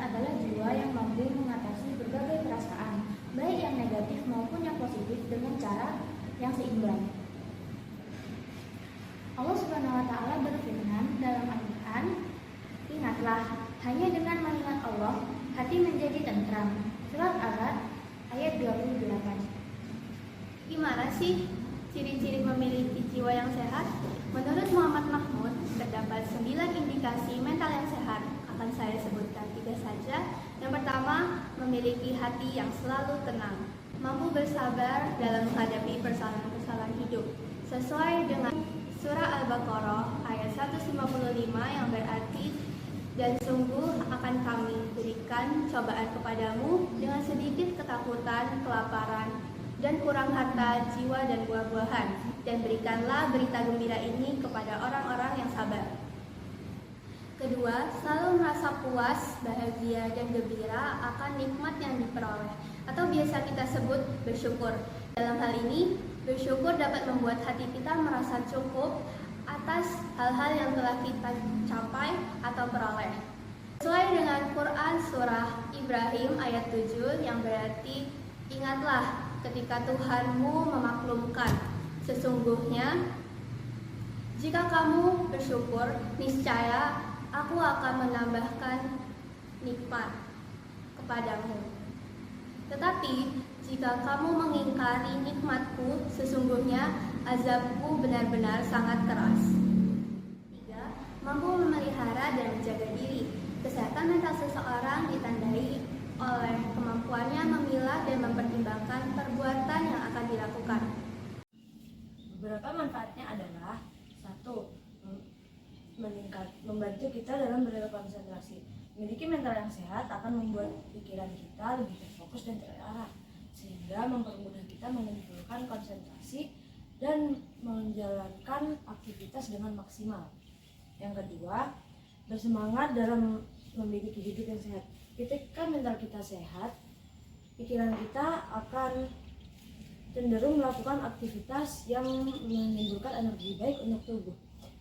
adalah jiwa yang mampu mengatasi berbagai perasaan, baik yang negatif maupun yang positif dengan cara yang seimbang. Allah Subhanahu wa Ta'ala berfirman dalam Al-Quran, "Ingatlah, hanya dengan mengingat Allah, hati menjadi tentram." Surat Ar-Ra'd ayat 28. Gimana sih ciri-ciri memiliki jiwa yang sehat? Menurut Muhammad Mahmud, terdapat 9 indikasi mental yang sehat. Akan saya sebutkan 3 saja. Yang pertama, memiliki hati yang selalu tenang, mampu bersabar dalam menghadapi persoalan-persoalan hidup. Sesuai dengan surah Al-Baqarah ayat 155 yang berarti, "Dan sungguh akan kami berikan cobaan kepadamu dengan sedikit ketakutan, kelaparan, dan kurang harta, jiwa, dan buah-buahan. Dan berikanlah berita gembira ini kepada orang-orang yang sabar." Kedua, selalu merasa puas, bahagia, dan gembira akan nikmat yang diperoleh, atau biasa kita sebut bersyukur. Dalam hal ini, bersyukur dapat membuat hati kita merasa cukup atas hal-hal yang telah kita capai atau peroleh. Sesuai dengan Quran surah Ibrahim ayat 7 yang berarti, "Ingatlah ketika Tuhanmu memaklumkan, sesungguhnya jika kamu bersyukur, niscaya Aku akan menambahkan nikmat kepadamu. Tetapi jika kamu mengingkari nikmatku, sesungguhnya azabku benar-benar sangat keras." 3. Mampu memelihara dan menjaga diri. Kesehatan mental seseorang ditandai oleh kemampuannya memilah dan mempertimbangkan perbuatan yang akan dilakukan. Beberapa manfaatnya adalah: 1. Membantu kita dalam berkonsentrasi. Memiliki mental yang sehat akan membuat pikiran kita lebih terfokus dan terarah, sehingga mempermudah kita mengumpulkan konsentrasi dan menjalankan aktivitas dengan maksimal. Yang kedua, bersemangat dalam memiliki hidup yang sehat. Ketika mental kita sehat, pikiran kita akan cenderung melakukan aktivitas yang menimbulkan energi baik untuk tubuh.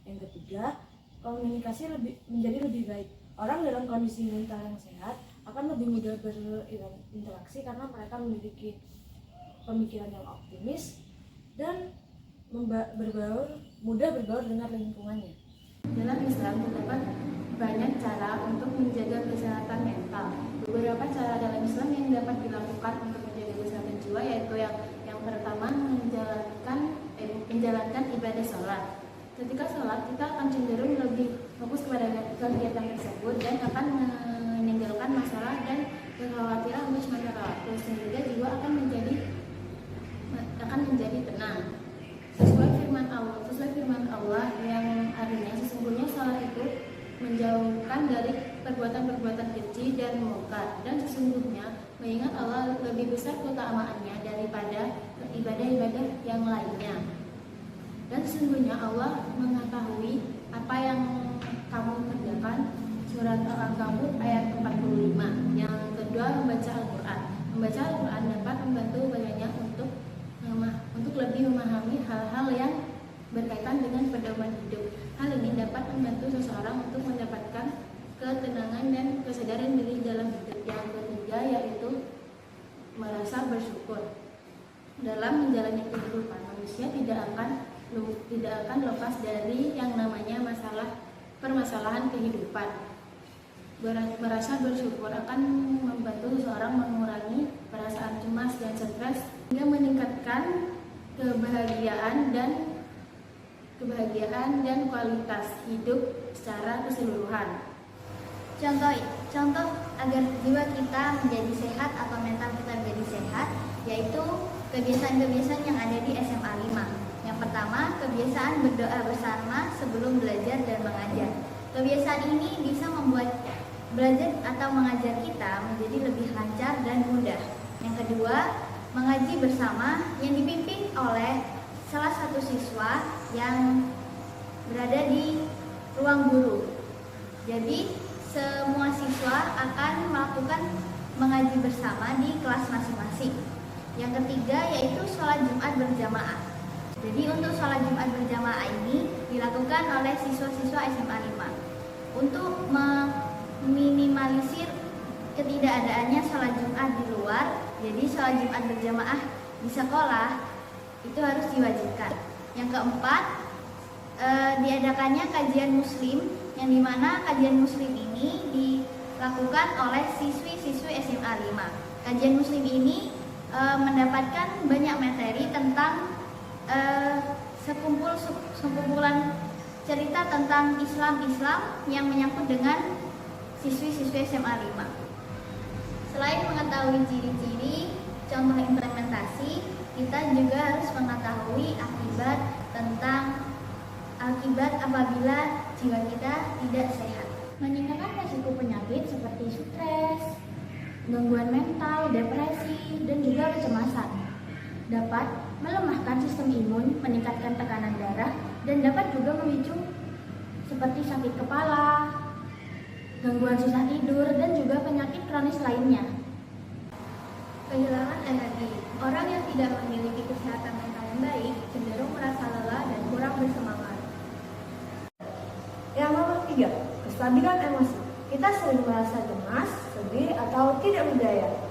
Yang ketiga, komunikasi menjadi lebih baik. Orang dalam kondisi mental yang sehat akan lebih mudah berinteraksi karena mereka memiliki pemikiran yang optimis dan mudah berbaur dengan lingkungannya. Dalam Islam terdapat banyak cara untuk menjaga kesehatan mental. Beberapa cara dalam Islam yang dapat dilakukan untuk menjaga kesehatan jiwa yaitu yang pertama, menjalankan ibadah sholat. Ketika sholat, kita akan cenderung lebih fokus kepada kegiatan tersebut dan akan meninggalkan masalah dan kekhawatiran untuk sementara waktu, sehingga jiwa akan menjadi tenang. Sesuai firman Allah yang artinya, sesungguhnya sholat itu menjauhkan dari perbuatan-perbuatan keji dan mungkar, dan sesungguhnya mengingat Allah lebih besar keutamaannya daripada ibadah-ibadah yang lainnya. Dan sesungguhnya Allah mengetahui apa yang kamu kerjakan. Surat Al-Ankabut ayat 45. Yang kedua, membaca Al-Quran. Membaca Al-Quran dapat membantu banyak untuk lebih memahami hal-hal yang berkaitan dengan pedoman hidup. Hal ini dapat membantu seseorang untuk mendapatkan ketenangan dan kesadaran diri dalam hidup. Yang ketiga yaitu merasa bersyukur. Dalam menjalani kehidupan, manusia tidak akan lepas dari yang namanya permasalahan kehidupan. Merasa bersyukur akan membantu seseorang mengurangi perasaan cemas dan stres hingga meningkatkan kebahagiaan dan kualitas hidup secara keseluruhan. Contoh agar jiwa kita menjadi sehat atau mental kita menjadi sehat, yaitu kebiasaan-kebiasaan yang ada di SMA 5. Yang pertama, kebiasaan berdoa bersama sebelum belajar dan mengajar. Kebiasaan ini bisa membuat belajar atau mengajar kita menjadi lebih lancar dan mudah. Yang kedua, mengaji bersama yang dipimpin oleh salah satu siswa yang berada di ruang guru. Jadi, semua siswa akan melakukan mengaji bersama di kelas masing-masing. Yang ketiga yaitu sholat Jumat berjamaah. Jadi untuk sholat Jumat berjamaah ini dilakukan oleh siswa-siswa SMA 5 untuk meminimalisir ketidakadaannya sholat Jumat di luar, jadi sholat Jumat berjamaah di sekolah itu harus diwajibkan. Yang keempat, diadakannya kajian muslim, yang dimana kajian muslim ini dilakukan oleh siswi-siswi SMA 5. Kajian muslim ini mendapatkan banyak materi tentang sekumpulan cerita tentang Islam yang menyangkut dengan siswi-siswi SMA 5. Selain mengetahui ciri-ciri contoh implementasi, kita juga harus mengetahui akibat apabila jiwa kita tidak sehat. Meningkatkan resiko penyakit seperti stres, gangguan mental, depresi, dan juga kecemasan. Dapat melemahkan sistem imun, meningkatkan tekanan darah, dan dapat juga memicu seperti sakit kepala, gangguan susah tidur, dan juga penyakit kronis lainnya. Kehilangan energi. Orang yang tidak memiliki kesehatan mental yang baik cenderung merasa lelah dan kurang bersemangat. Yang nomor 3, kestabilan emosi. Kita sering merasa cemas, sedih, atau tidak berdaya.